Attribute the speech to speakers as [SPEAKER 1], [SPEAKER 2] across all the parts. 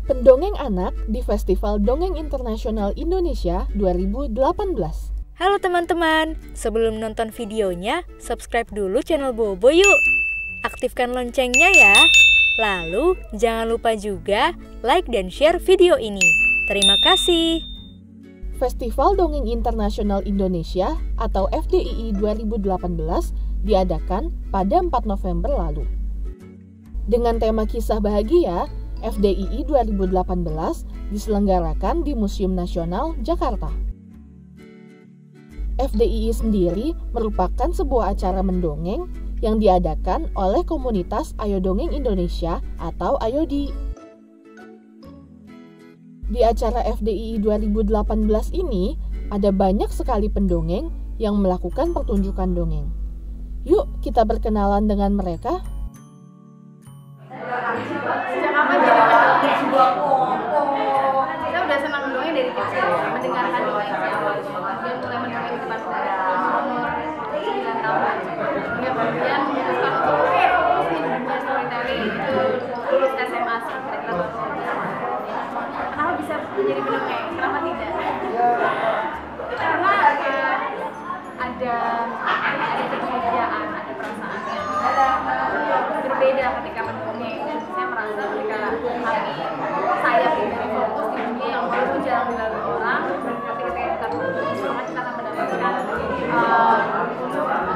[SPEAKER 1] Pendongeng Anak di Festival Dongeng Internasional Indonesia 2018.
[SPEAKER 2] Halo teman-teman, sebelum nonton videonya, subscribe dulu channel Bobo yuk. Aktifkan loncengnya ya. Lalu, jangan lupa juga like dan share video ini. Terima kasih.
[SPEAKER 1] Festival Dongeng Internasional Indonesia atau FDII 2018 diadakan pada 4 November lalu. Dengan tema kisah bahagia, FDII 2018 diselenggarakan di Museum Nasional Jakarta. FDII sendiri merupakan sebuah acara mendongeng yang diadakan oleh komunitas Ayo Dongeng Indonesia atau AYODI. Di acara FDII 2018 ini, ada banyak sekali pendongeng yang melakukan pertunjukan dongeng. Yuk kita berkenalan dengan mereka.
[SPEAKER 3] Sejak kapan jadi mendongeng? Kita udah senang mendongeng dari kecil, mendengarkan dongeng sejak awal. Kemudian mulai mendongeng di depan umur 9 tahun. Hingga kemudian memutuskan untuk fokus di dunia storytelling itu lulus SMA sih, kira-kira. Kenapa bisa menjadi pendongeng? Kenapa tidak? Karena ada kebahagiaan, ada perasaan yang berbeda ketika mendongeng. Saya merasa ketika saya pribadi fokus di dunia yang walaupun jarang dilalui orang, tapi ketika kita fokus, maka kita akan mendapatkan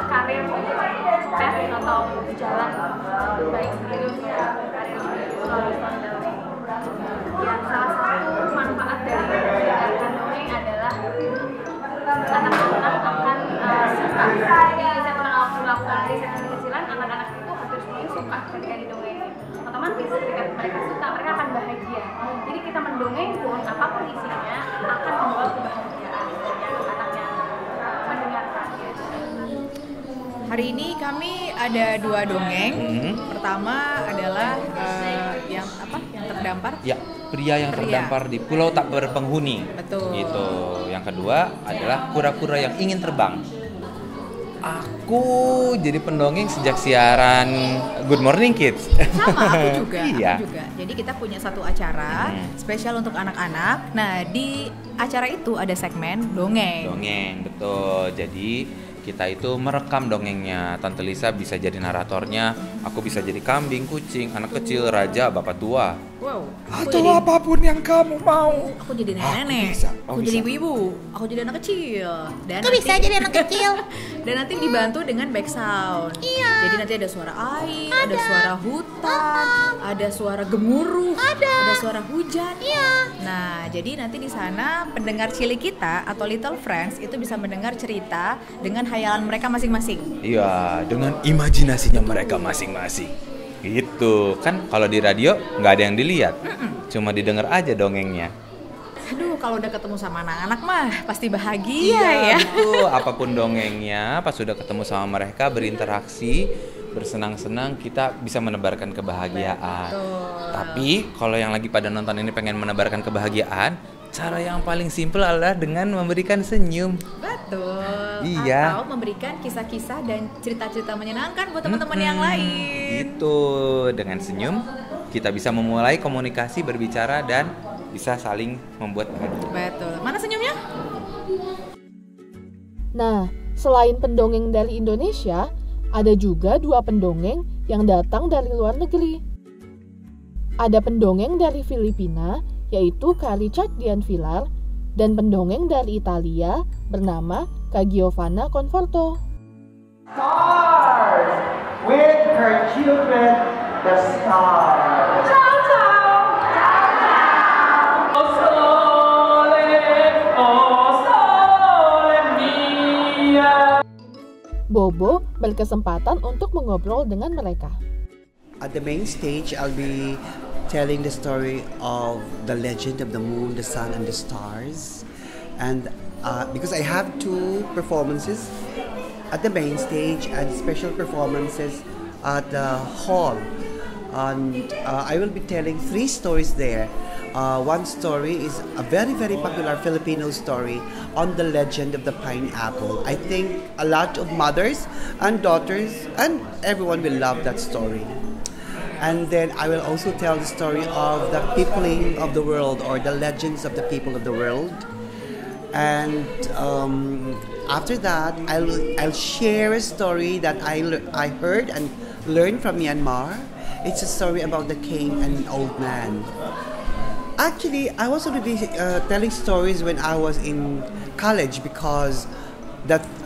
[SPEAKER 3] karir path atau jalan baik sekali untuk karir melalui storytelling. Yang salah satu manfaat dari mendengarkan dongeng adalah anak-anak akan suka. Jadi saya pernah melakukan riset dari kecilan, anak-anak itu hampir semuanya suka ketika didongengin. Otomatis ketika mereka suka, mereka akan bahagia. Jadi kita mendongeng pun, apapun isinya, akan membawa kebahagiaan yang anak yang mendengarkannya.
[SPEAKER 4] Hari ini kami ada 2 dongeng. Pertama adalah yang terdampar.
[SPEAKER 5] Ya, pria yang terdampar di pulau tak berpenghuni.
[SPEAKER 4] Betul.
[SPEAKER 5] Gitu. Yang kedua adalah kura-kura yang ingin terbang. Aku jadi pendongeng sejak siaran Good Morning Kids.
[SPEAKER 4] Sama, aku juga.
[SPEAKER 5] Iya.
[SPEAKER 4] Aku juga. Jadi kita punya satu acara spesial untuk anak-anak. Nah, di acara itu ada segmen dongeng.
[SPEAKER 5] Dongeng, betul. Jadi kita itu merekam dongengnya. Tante Lisa bisa jadi naratornya, aku bisa jadi kambing, kucing, anak kecil, raja, bapak tua.
[SPEAKER 4] Wow.
[SPEAKER 5] Atau apapun yang kamu mau.
[SPEAKER 4] Aku jadi nenek. Aku jadi ibu. Aku jadi anak kecil. Dan
[SPEAKER 6] Aku bisa jadi anak kecil.
[SPEAKER 4] Dan nanti dibantu dengan back sound.
[SPEAKER 6] Iya.
[SPEAKER 4] Jadi nanti ada suara air, ada suara hutan, ada suara gemuruh, ada suara hujan.
[SPEAKER 6] Iya.
[SPEAKER 4] Nah, jadi nanti di sana pendengar cilik kita atau little friends itu bisa mendengar cerita dengan hayalan mereka masing-masing.
[SPEAKER 5] Iya, dengan imajinasinya mereka masing-masing. Gitu kan, kalau di radio nggak ada yang dilihat, cuma didengar aja dongengnya.
[SPEAKER 4] Aduh, kalau udah ketemu sama anak-anak mah pasti bahagia ya.
[SPEAKER 5] Betul, apapun dongengnya, pas sudah ketemu sama mereka berinteraksi, bersenang-senang, kita bisa menebarkan kebahagiaan.
[SPEAKER 4] Betul.
[SPEAKER 5] Tapi kalau yang lagi pada nonton ini pengen menebarkan kebahagiaan, cara yang paling simpel adalah dengan memberikan senyum.
[SPEAKER 4] Betul.
[SPEAKER 5] Iya.
[SPEAKER 4] Atau memberikan kisah-kisah dan cerita-cerita menyenangkan buat teman-teman yang lain.
[SPEAKER 5] Gitu, dengan senyum kita bisa memulai komunikasi, berbicara dan bisa saling membuat bahagia.
[SPEAKER 4] Betul. Mana senyumnya?
[SPEAKER 1] Nah, selain pendongeng dari Indonesia, ada juga 2 pendongeng yang datang dari luar negeri. Ada pendongeng dari Filipina, yaitu Kak Richard Dian Villar, dan pendongeng dari Italia bernama Kak Giovanna Conforto.
[SPEAKER 7] Stars with her children, the stars. Ciao, ciao. Ciao, ciao. Oh, sole mia.
[SPEAKER 1] Bobo berkesempatan untuk mengobrol dengan mereka.
[SPEAKER 8] At the main stage, I'll be telling the story of the legend of the moon, the sun, and the stars. And because I have 2 performances at the main stage and special performances at the hall. And I will be telling 3 stories there. One story is a very, very popular Filipino story on the legend of the pineapple. I think a lot of mothers and daughters and everyone will love that story. And then I will also tell the story of the peopling of the world, or the legends of the people of the world. And after that, I'll share a story that I heard and learned from Myanmar. It's a story about the king and an old man. Actually, I was already telling stories when I was in college, because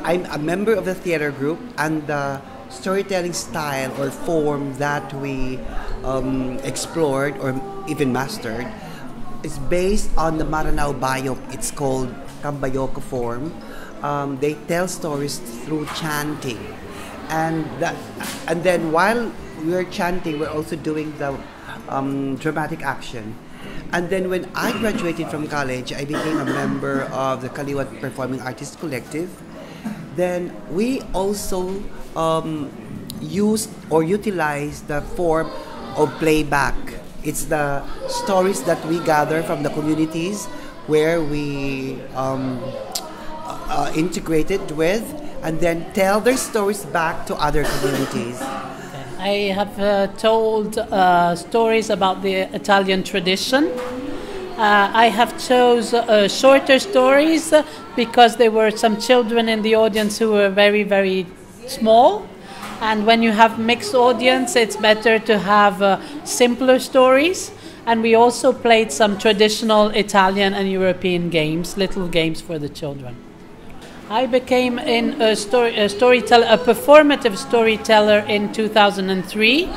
[SPEAKER 8] I'm a member of the theater group, and the storytelling style or form that we explored or even mastered is based on the Maranao Bayok. It's called Kambayoko form. They tell stories through chanting, and then while we're chanting, we're also doing the dramatic action. And then when I graduated from college, I became a member of the Kaliwat Performing Artists Collective. Then we also used or utilized the form of playback. It's the stories that we gather from the communities where we integrated with, and then tell their stories back to other communities.
[SPEAKER 6] I have told stories about the Italian tradition. I have chose shorter stories because there were some children in the audience who were very, very small. And when you have mixed audience, it's better to have simpler stories. And we also played some traditional Italian and European games, little games for the children. I became a performative storyteller in 2003,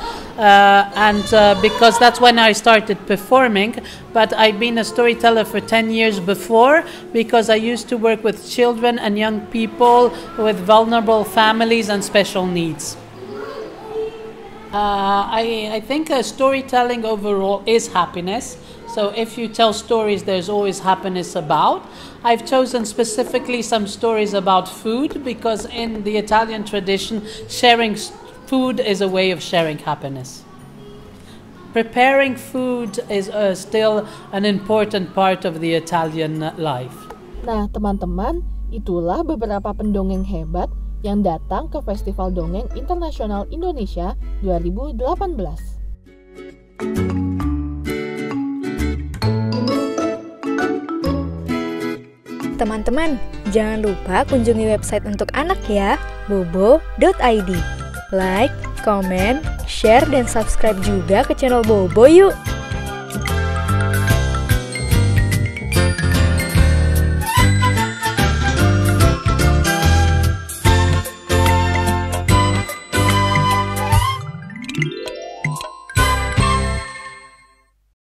[SPEAKER 6] because that's when I started performing. But I've been a storyteller for 10 years before, because I used to work with children and young people with vulnerable families and special needs. I think storytelling overall is happiness. So if you tell stories, there's always happiness about. I've chosen specifically some stories about food, because in the Italian tradition, sharing food is a way of sharing happiness. Preparing food is still an important part of the Italian life.
[SPEAKER 1] Nah, teman-teman, itulah beberapa pendongeng hebat yang datang ke Festival Dongeng Internasional Indonesia 2018.
[SPEAKER 2] Teman-teman, jangan lupa kunjungi website untuk anak ya, bobo.id. Like, comment, share, dan subscribe juga ke channel Bobo yuk!